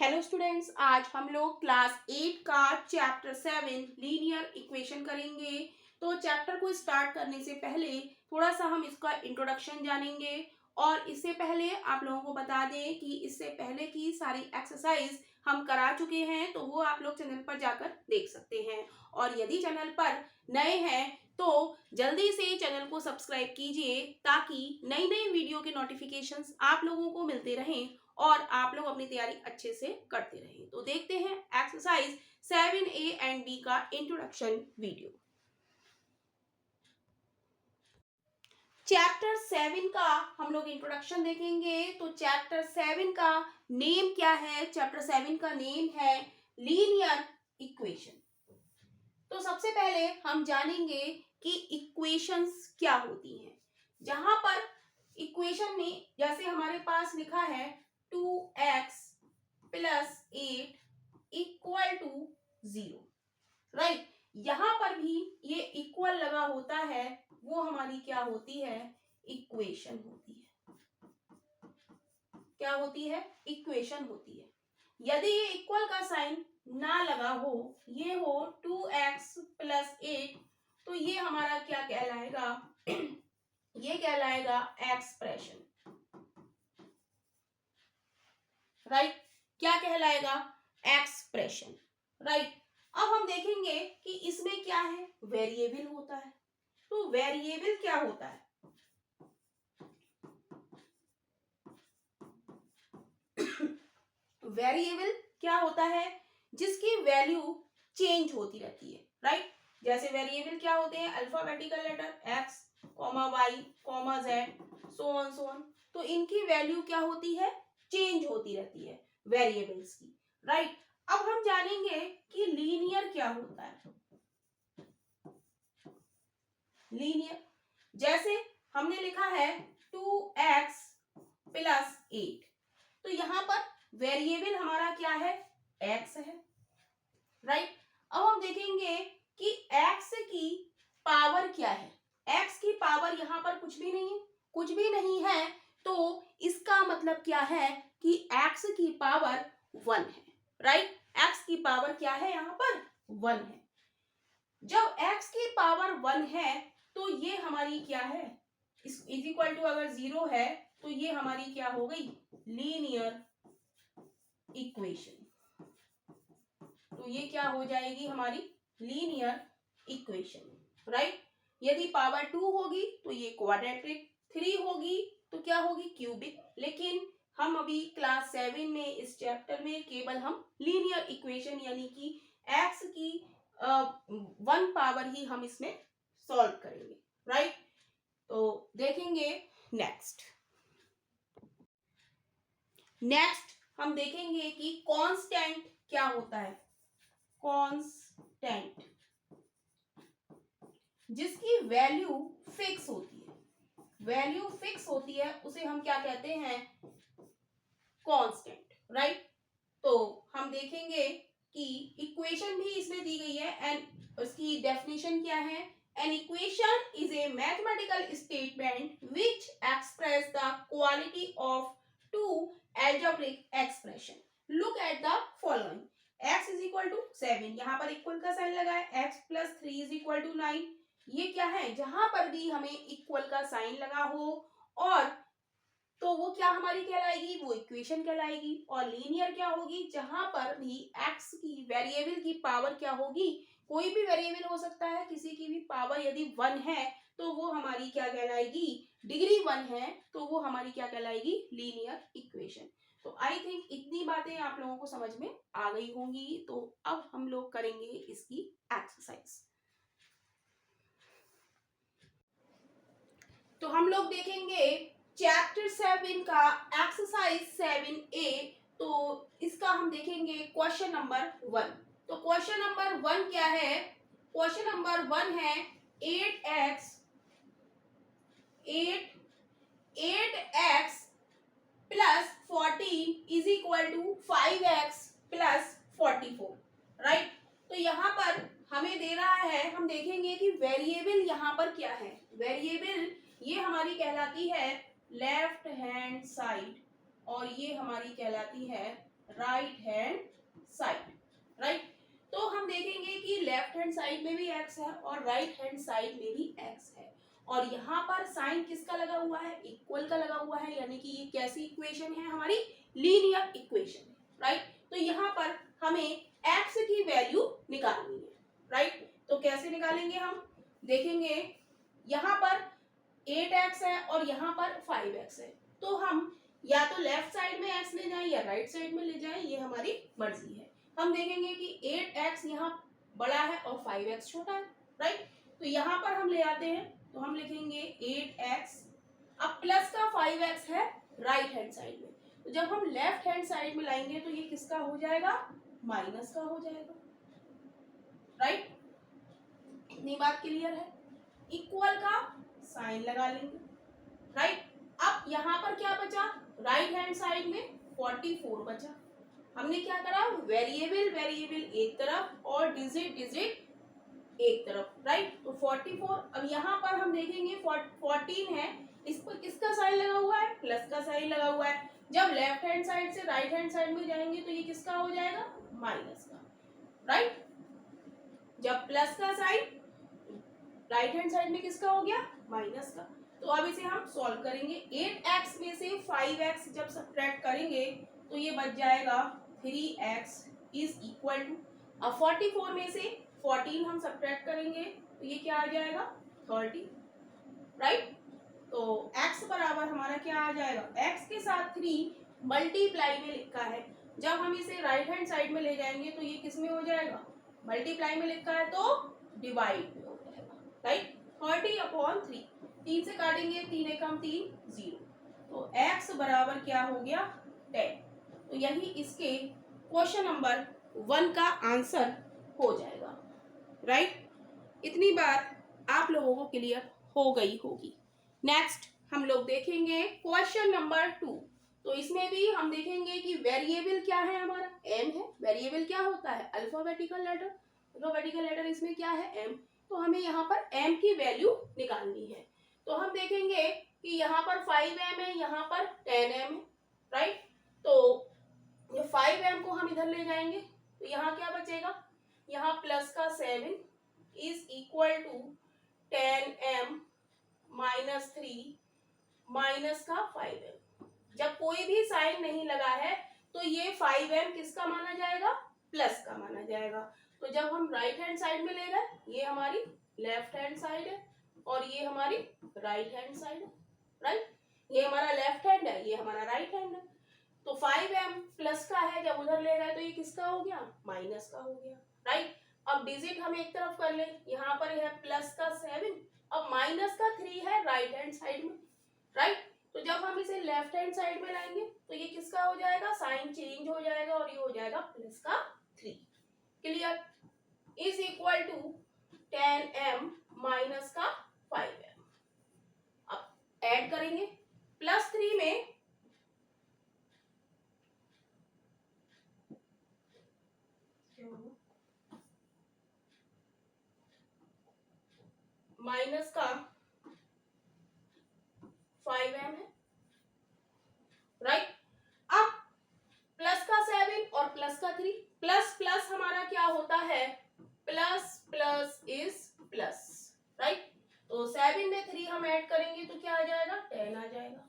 Hello students, आज हम लोग क्लास 8 का चैप्टर 7 लीनियर इक्वेशन करेंगे। तो चैप्टर को स्टार्ट करने से पहले थोड़ा सा हम इसका इंट्रोडक्शन जानेंगे और इससे पहले आप लोगों को बता दें कि इससे पहले की सारी एक्सरसाइज हम करा चुके हैं, तो वो आप लोग चैनल पर जाकर देख सकते हैं। और यदि चैनल पर नए हैं तो जल्दी से चैनल को सब्सक्राइब कीजिए ताकि नई नई वीडियो के नोटिफिकेशंस आप लोगों को मिलते रहें और आप लोग अपनी तैयारी अच्छे से करते रहें। तो देखते हैं एक्सरसाइज 7A एंड बी का इंट्रोडक्शन वीडियो। चैप्टर 7 का हम लोग इंट्रोडक्शन देखेंगे। तो चैप्टर 7 का नेम क्या है? चैप्टर 7 का नेम है लीनियर इक्वेशन। तो सबसे पहले हम जानेंगे कि इक्वेशंस क्या होती हैं। जहां पर इक्वेशन में जैसे हमारे पास लिखा है 2x + 8 = 0, राइट। यहां पर भी ये इक्वल लगा होता है, वो हमारी क्या होती है? इक्वेशन होती है। क्या होती है? इक्वेशन होती है। यदि ये इक्वल का साइन ना लगा हो, ये हो 2x + 8, तो ये हमारा क्या कहलाएगा? ये कहलाएगा एक्सप्रेशन, राइट। क्या कहलाएगा? Expression, right. अब हम देखेंगे कि इसमें क्या है? वेरिएबल होता है। तो वेरिएबल क्या होता है? वेरिएबल क्या होता है? जिसकी वैल्यू चेंज होती रहती है, राइट। जैसे वेरिएबल क्या होते हैं? Alphabetical letter x, y, z, so on. तो इनकी वैल्यू क्या होती है? चेंज होती रहती है वेरिएबल्स की, राइट। अब हम जानेंगे कि लीनियर क्या होता है। लीनियर जैसे हमने लिखा है 2x + 8, तो यहां पर वेरिएबल हमारा क्या है? x है, राइट। अब हम देखेंगे कि x की पावर क्या है। x की पावर यहां पर कुछ भी नहीं है, कुछ भी नहीं है। तो इसका मतलब क्या है कि x की पावर 1 है, राइट। x की पावर क्या है? यहां पर 1 है। जब x की पावर 1 है तो ये हमारी क्या है? इज इक्वल टू अगर 0 है तो ये हमारी क्या हो गई? Linear equation. तो ये क्या हो जाएगी? हमारी लीनियर इक्वेशन, राइट। यदि पावर 2 होगी तो ये क्वाड्रेटिक, 3 होगी तो क्या होगी? क्यूबिक। लेकिन हम अभी क्लास 7 में इस चैप्टर में केवल हम लीनियर इक्वेशन यानी कि x की 1 पावर ही हम इसमें सॉल्व करेंगे, राइट। तो देखेंगे नेक्स्ट हम देखेंगे कि कांस्टेंट क्या होता है। कांस्टेंट जिसकी वैल्यू फिक्स होती है, वैल्यू फिक्स होती है उसे हम क्या कहते हैं? Constant, right. तो हम देखेंगे कि इक्वेशन भी इसमें दी गई है एंड उसकी डेफिनेशन क्या है? An equation is a mathematical statement which express the quality of two algebraic expression. Look at the following. x is equal to 7, यहाँ पर इक्वल का साइन लगा है। x + 3 is equal to 9, ये क्या है? जहां पर भी हमें इक्वल का साइन लगा हो और तो वो क्या हमारी कहलाएगी? वो इक्वेशन कहलाएगी। और लीनियर क्या होगी? जहां पर भी x की वेरिएबल की पावर क्या होगी? कोई भी वेरिएबल हो सकता है, किसी की भी पावर यदि 1 है तो वो हमारी क्या कहलाएगी? डिग्री 1 है तो वो हमारी क्या कहलाएगी? Linear equation. तो आई थिंक इतनी बातें आप लोगों को समझ में आ गई होंगी। तो अब हम लोग करेंगे इसकी एक्सरसाइज। तो हम लोग देखेंगे चैप्टर 7 का एक्सरसाइज 7A। तो इसका हम देखेंगे क्वेश्चन नंबर 1। तो क्वेश्चन नंबर 1 क्या है? क्वेश्चन नंबर 1 है 8x + 14 is equal to 5x + 44, right. तो यहाँ पर हमें दे रहा है, हम देखेंगे कि वेरिएबल यहाँ पर क्या है। वेरिएबल ये हमारी कहलाती है लेफ्ट हैंड साइड और ये हमारी कहलाती है राइट हैंड साइड, राइट। तो हम देखेंगे कि लेफ्ट हैंड साइड में भी x है और राइट हैंड साइड में भी x है, और यहाँ पर साइन किसका लगा हुआ है, इक्वल का लगा हुआ है, यानी कि ये कैसी इक्वेशन है, हमारी लीनियर इक्वेशन है, राइट। तो यहाँ पर हमें x की वैल्यू निकालनी है, राइट। तो कैसे निकालेंगे हम, देखेंगे यहाँ पर 8x है और यहाँ पर 5x है, तो हम या तो लेफ्ट साइड में x ले जाएं या राइट साइड में ले जाएं, ये हमारी मर्जी है। हम देखेंगे कि 8x यहाँ बड़ा है और 5x छोटा है, राइट। तो यहाँ पर हम ले आते हैं, तो हम लिखेंगे 8x, अब प्लस का 5x है राइट हैंड साइड में, तो जब हम लेफ्ट हैंड साइड में लाएंगे तो ये किसका हो जाएगा, माइनस का हो जाएगा, राइट। इतनी बात क्लियर है। इक्वल का साइन लगा लेंगे, राइट। अब यहाँ पर क्या बचा, राइट हैंड साइड में 44 बचा। हमने क्या करा, वेरिएबल वेरिएबल एक तरफ और डिजिट डिजिट एक तरफ, राइट। तो 44, अब यहाँ पर हम देखेंगे 14 है, इस पर किसका साइन लगा हुआ है, प्लस का साइन लगा हुआ है। जब लेफ्ट हैंड साइड से राइट हैंड साइड में जाएंगे तो ये किसका हो जाएगा, माइनस का, राइट। जब प्लस का साइन राइट हैंड साइड में किसका हो गया, माइनस का। तो अब इसे हम सॉल्व करेंगे, 8x में से 5x जब सब्ट्रैक्ट करेंगे तो ये बच जाएगा 3x इज इक्वल टू, अब 44 में से 14 हम सब्ट्रैक्ट करेंगे तो ये क्या आ जाएगा, 30, राइट। तो x बराबर हमारा क्या आ जाएगा, x के साथ 3 मल्टीप्लाई में लिखा है, जब हम इसे राइट हैंड साइड में ले जाएंगे तो ये किस में हो जाएगा, मल्टीप्लाई में लिखा है तो डिवाइड में हो जाएगा, राइट। 30/3, 3 से काटेंगे, 3 एकम 3, 0, तो x बराबर क्या हो गया, 10। तो यही इसके क्वेश्चन नंबर 1 का आंसर हो जाएगा, राइट। इतनी बात आप लोगों को क्लियर हो गई होगी। नेक्स्ट हम लोग देखेंगे क्वेश्चन नंबर 2। तो इसमें भी हम देखेंगे कि वेरिएबल क्या है, हमारा m है। वेरिएबल क्या होता है, अल्फाबेटिकल लेटर, अल्फाबेटिकल लेटर इसमें क्या है, m। तो हमें यहाँ पर m की वैल्यू निकालनी है। तो हम देखेंगे कि यहाँ पर 5m है, यहाँ पर 10m है, राइट। तो ये 5m को हम इधर ले जाएंगे तो यहाँ क्या बचेगा, यहाँ प्लस का 7 is equal to 10m minus 3 minus का 5m। जब कोई भी साइन नहीं लगा है तो ये 5m किसका माना जाएगा, प्लस का माना जाएगा। तो जब हम राइट हैंड साइड में ले गए, ये हमारी लेफ्ट हैंड साइड है और ये हमारी राइट हैंड साइड है, राइट। ये हमारा लेफ्ट हैंड है, ये हमारा राइट हैंड है। तो 5m प्लस का है, जब उधर ले गए तो ये किसका हो गया, माइनस का हो गया, राइट। अब डिजिट हम एक तरफ कर ले, यहाँ पर है प्लस का 7, अब माइनस का 3 है राइट हैंड साइड में, राइट। तो जब हम इसे लेफ्ट हैंड साइड में लाएंगे तो ये किसका हो जाएगा, साइन चेंज हो जाएगा और ये हो जाएगा प्लस का 3, clear, is equal to 10m minus का 5m। अब ऐड करेंगे, प्लस 3 में माइनस का 5m है, राइट। अब प्लस का 7 और प्लस का 3, प्लस प्लस हमारा क्या होता है, plus plus is plus, right. तो 7 में 3 हम ऐड करेंगे तो क्या आ जाएगा, 10 आ जाएगा।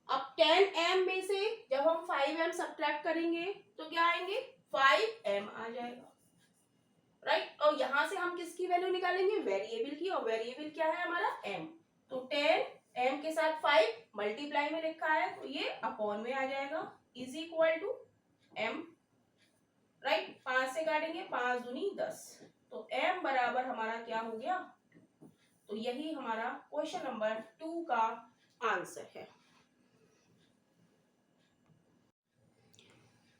अब 10m में से जब हम 5m सब्ट्रैक्ट करेंगे तो क्या आएंगे, 5m आ जाएगा, राइट। और यहां से हम किसकी वैल्यू निकालेंगे, वेरिएबल की, और वेरिएबल क्या है हमारा m। तो 10m के साथ 5 मल्टीप्लाई में लिखा है तो ये अपॉन में आ जाएगा, is equal to m, right. 5 से काटेंगे, 5 दूनी 10, तो m बराबर हमारा क्या हो गया। तो यही हमारा क्वेश्चन नंबर 2 का आंसर है।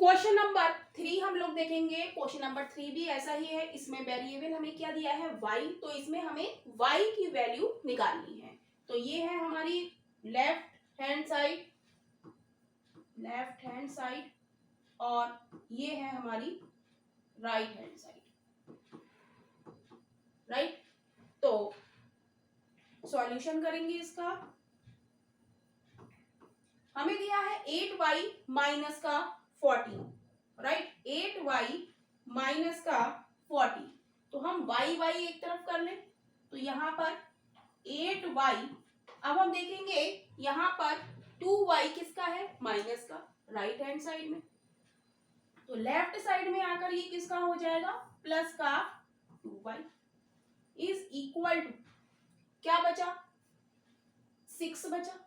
क्वेश्चन नंबर 3 हम लोग देखेंगे। क्वेश्चन नंबर 3 भी ऐसा ही है, इसमें वेरिएबल हमें क्या दिया है, y। तो इसमें हमें y की वैल्यू निकालनी है। तो ये है हमारी लेफ्ट हैंड साइड और ये है हमारी राइट हैंड साइड, राइट। तो सॉल्यूशन करेंगे इसका, हमें दिया है 8y माइनस का 14, राइट, 8y माइनस का 40। तो हम y एक तरफ कर लें, तो यहाँ पर 8y, अब हम देखेंगे यहाँ पर 2y किसका है, माइनस का, राइट हैंड साइड में। तो लेफ्ट साइड में आकर ये किसका हो जाएगा, प्लस का 2y इज इक्वल टू, क्या बचा, 6 बचा।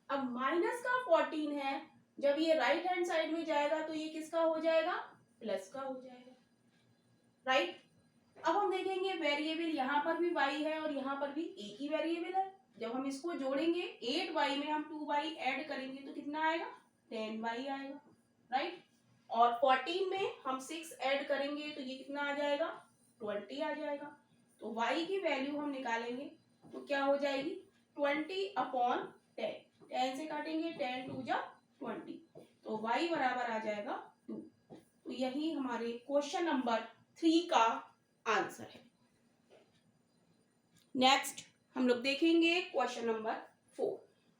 अब माइनस का 14 है, जब ये राइट हैंड साइड में जाएगा तो ये किसका हो जाएगा, प्लस का हो जाएगा, राइट। अब हम देखेंगे वेरिएबल यहाँ पर भी y है और यहाँ पर भी एक ही वेरिएबल है। जब हम इसको जोड़ेंगे 8y में हम 2y ऐड करेंगे तो कितना आएगा, 10y आएगा, राइट। और 14 में हम 6 ऐड करेंगे तो ये कितना आ जाएगा, 20 आ जाएगा। तो y की वैल्यू हम निकालेंगे तो क्या हो जाएगी, 20/10, 10 से काटेंगे, 10 2 जा 20, तो y बराबर आ जाएगा 2। तो यही हमारे क्वेश्चन नंबर 3 का आंसर है। नेक्स्ट हम लोग देखेंगे क्वेश्चन नंबर 4।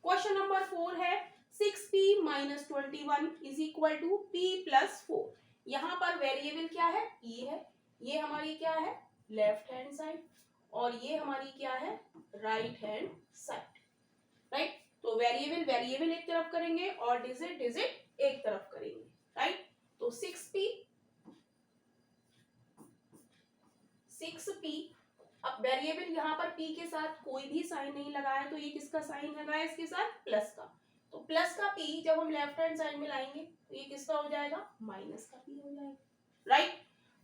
क्वेश्चन नंबर 4 है 6p minus 21 is equal to p plus 4। यहाँ पर वेरिएबल क्या है, e है, ये हमारी क्या है, लेफ्ट हैंड साइड, और ये हमारी क्या है, राइट हैंड साइड, राइट। तो वेरिएबल एक तरफ करेंगे और डिजिट एक तरफ करेंगे, राइट। तो 6p, अब वेरिएबल यहाँ पर p के साथ कोई भी साइन नहीं लगाया, तो ये किसका साइन लगाया, इसके साथ प्लस का। तो प्लस का p जब हम लेफ्ट हैंड साइड में लाएंगे तो ये किसका हो जाएगा, माइनस का p हो जाएगा, राइट।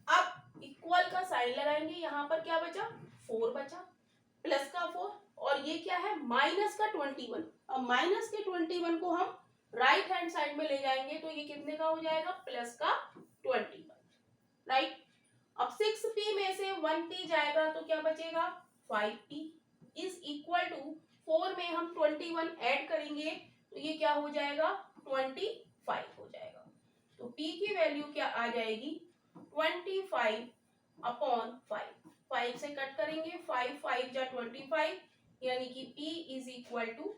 अब इक्वल का साइन लगाएंगे, यहाँ पर क्या बचा, 4 बचा, प्लस का 4, और ये क्या है, माइनस का 21। अब माइनस के 21 को हम राइट हैंड साइड में ले जाएंगे तो ये कितने का हो जाएगा, प्लस का 21, राइट। अब 6p में से 1p जाएगा तो क्या बचेगा, 5p इज इक्वल टू 4 में हम 21 ऐड करेंगे तो ये क्या हो जाएगा, 25 हो जाएगा। तो p की वैल्यू क्या आ जाएगी, 25/5, 5 से कट करेंगे, 5 5 जा 25, यानी कि p is equal to,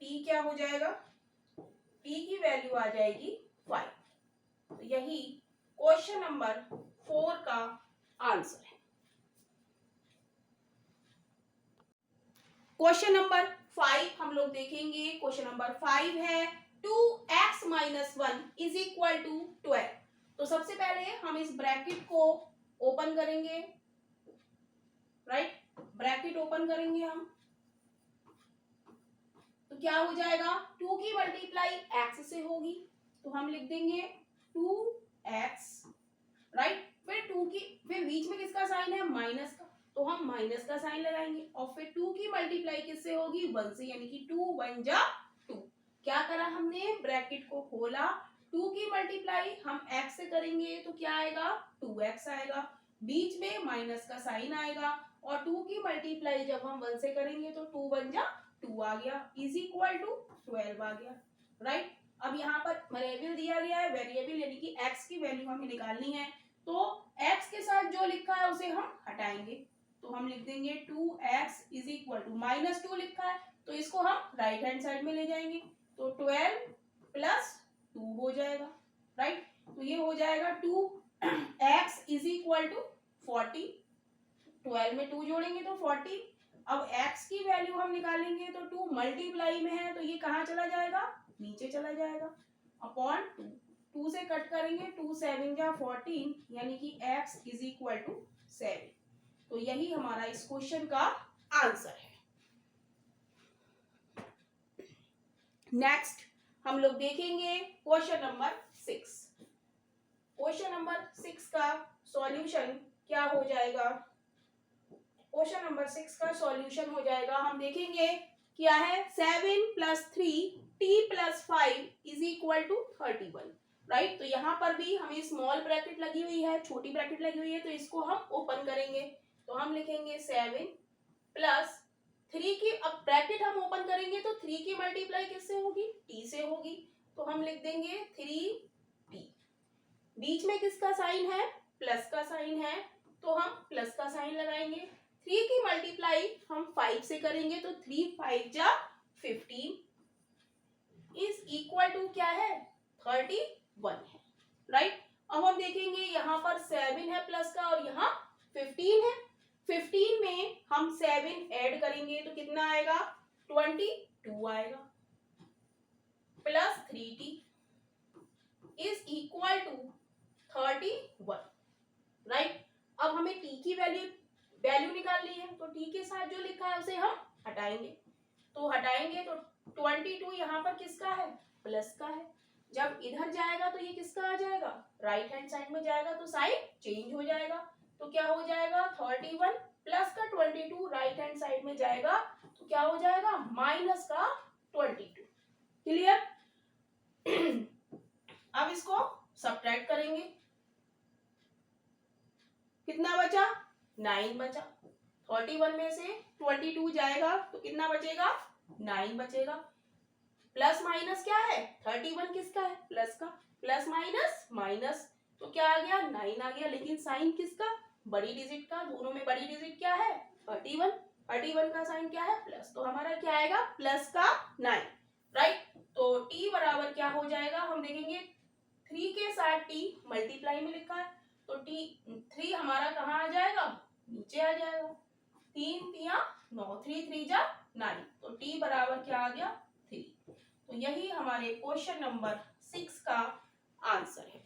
p क्या हो जाएगा, p की वैल्यू आ जाएगी 5। तो यही क्वेश्चन नंबर 4 का आंसर है। क्वेश्चन नंबर 5 हम लोग देखेंगे। क्वेश्चन नंबर 5 है 2x minus 1 is equal to 12। तो सबसे पहले हम इस ब्रैकेट को ओपन करेंगे, राइट, ब्रैकेट ओपन करेंगे हम, तो क्या हो जाएगा, 2 की मल्टीप्लाई x से होगी तो हम लिख देंगे 2x, राइट। फिर बीच में किसका साइन है, माइनस का, तो हम माइनस का साइन लगाएंगे, और फिर 2 की मल्टीप्लाई किससे होगी, 1 से, यानी कि 2 1 जा 2। क्या करा हमने, ब्रैकेट को खोला, 2 की मल्टीप्लाई हम x से करेंगे तो क्या आएगा, 2x आएगा, बीच में माइनस का साइन आएगा, और 2 की मल्टीप्लाई जब हम 1 से करेंगे तो 2 1 जा 2 आ गया, इज इक्वल टू 12 आ गया, राइट। अब यहाँ पर वेरिएबल दिया गया है, वेरिएबल यानी कि x की वैल्यू हमें निकालनी है, तो x के साथ जो लिखा है उसे हम हटाएंगे, तो हम लिख देंगे 2x इज इक्वल टू, -2 लिखा है तो इसको हम राइट हैंड साइड में ले जाएंगे, तो 12 प्लस 2 हो जाएगा, राइट। तो ये हो जाएगा 2x इज इक्वल टू 40, 12 में 2 जोड़ेंगे तो 40। अब x की वैल्यू हम निकालेंगे तो 2 मल्टीप्लाई में है तो ये कहाँ चला जाएगा, नीचे चला जाएगा, अपॉन 2, 2 से कट करेंगे, 2 7 जा 14, यानी कि x इज इक्वल टू 7। तो यही हमारा इस क्वेश्चन का आंसर है। नेक्स्ट हम लोग देखेंगे क्वेश्चन नंबर 6। क्वेश्चन नंबर 6 का सॉल्यूशन क्या हो जाएगा, क्वेश्चन नंबर 6 का सॉल्यूशन हो जाएगा, हम देखेंगे क्या है, 7 + 3t + 5 is equal to 31, right. तो यहाँ पर भी हमें स्मॉल ब्रैकेट लगी हुई है, छोटी ब्रैकेट लगी हुई है, तो इसको हम ओपन करेंगे, तो हम लिखेंगे 7 + 3 की, अब ब्रैकेट हम ओपन करेंगे तो 3 की मल्टीप्लाई किससे होगी, t से होगी, तो हम लिख देंगे 3t, बीच में किसका साइन है, प्लस का साइन है, तो हम प्लस का साइन लगाएंगे, 3 की मल्टीप्लाई हम 5 से करेंगे तो 3 5 जा 15 इज इक्वल टू क्या है 31 है, राइट। अब हम देखेंगे यहाँ पर 7 है प्लस का और यहाँ 15 है। 15 में हम 7 ऐड करेंगे तो कितना आएगा 22 आएगा plus 3t is equal to 31, right. अब हमें t की वैल्यू निकालनी है तो t के साथ जो लिखा है उसे हम हटाएंगे, तो हटाएंगे तो 22 यहाँ पर किसका है प्लस का है, जब इधर जाएगा तो ये किसका आ जाएगा राइट हैंड साइड में जाएगा तो साइन चेंज हो जाएगा, तो क्या हो जाएगा 31 प्लस का 22 राइट हैंड साइड में जाएगा तो क्या हो जाएगा माइनस का 22। क्लियर। अब इसको सब्ट्रैक्ट करेंगे, कितना बचा 9 बचा। 31 में से 22 जाएगा तो कितना बचेगा 9 बचेगा। प्लस माइनस क्या है 31 किसका है प्लस का, प्लस माइनस माइनस तो क्या आ गया 9 आ गया, लेकिन साइन किसका बड़ी डिजिट का, दोनों में बड़ी डिजिट क्या है 31, 31 का साइन क्या है प्लस, तो हमारा क्या आएगा प्लस का 9, राइट। तो t बराबर क्या हो जाएगा हम देखेंगे 3 के साथ t मल्टीप्लाई में लिखा है तो t 3 हमारा कहाँ आ जाएगा नीचे आ जाएगा, 3 3 9 3 3 जा 9 तो t बराबर क्या आ गया 3। तो यही हमारे क्वेश्चन नंबर 6 का आंसर है।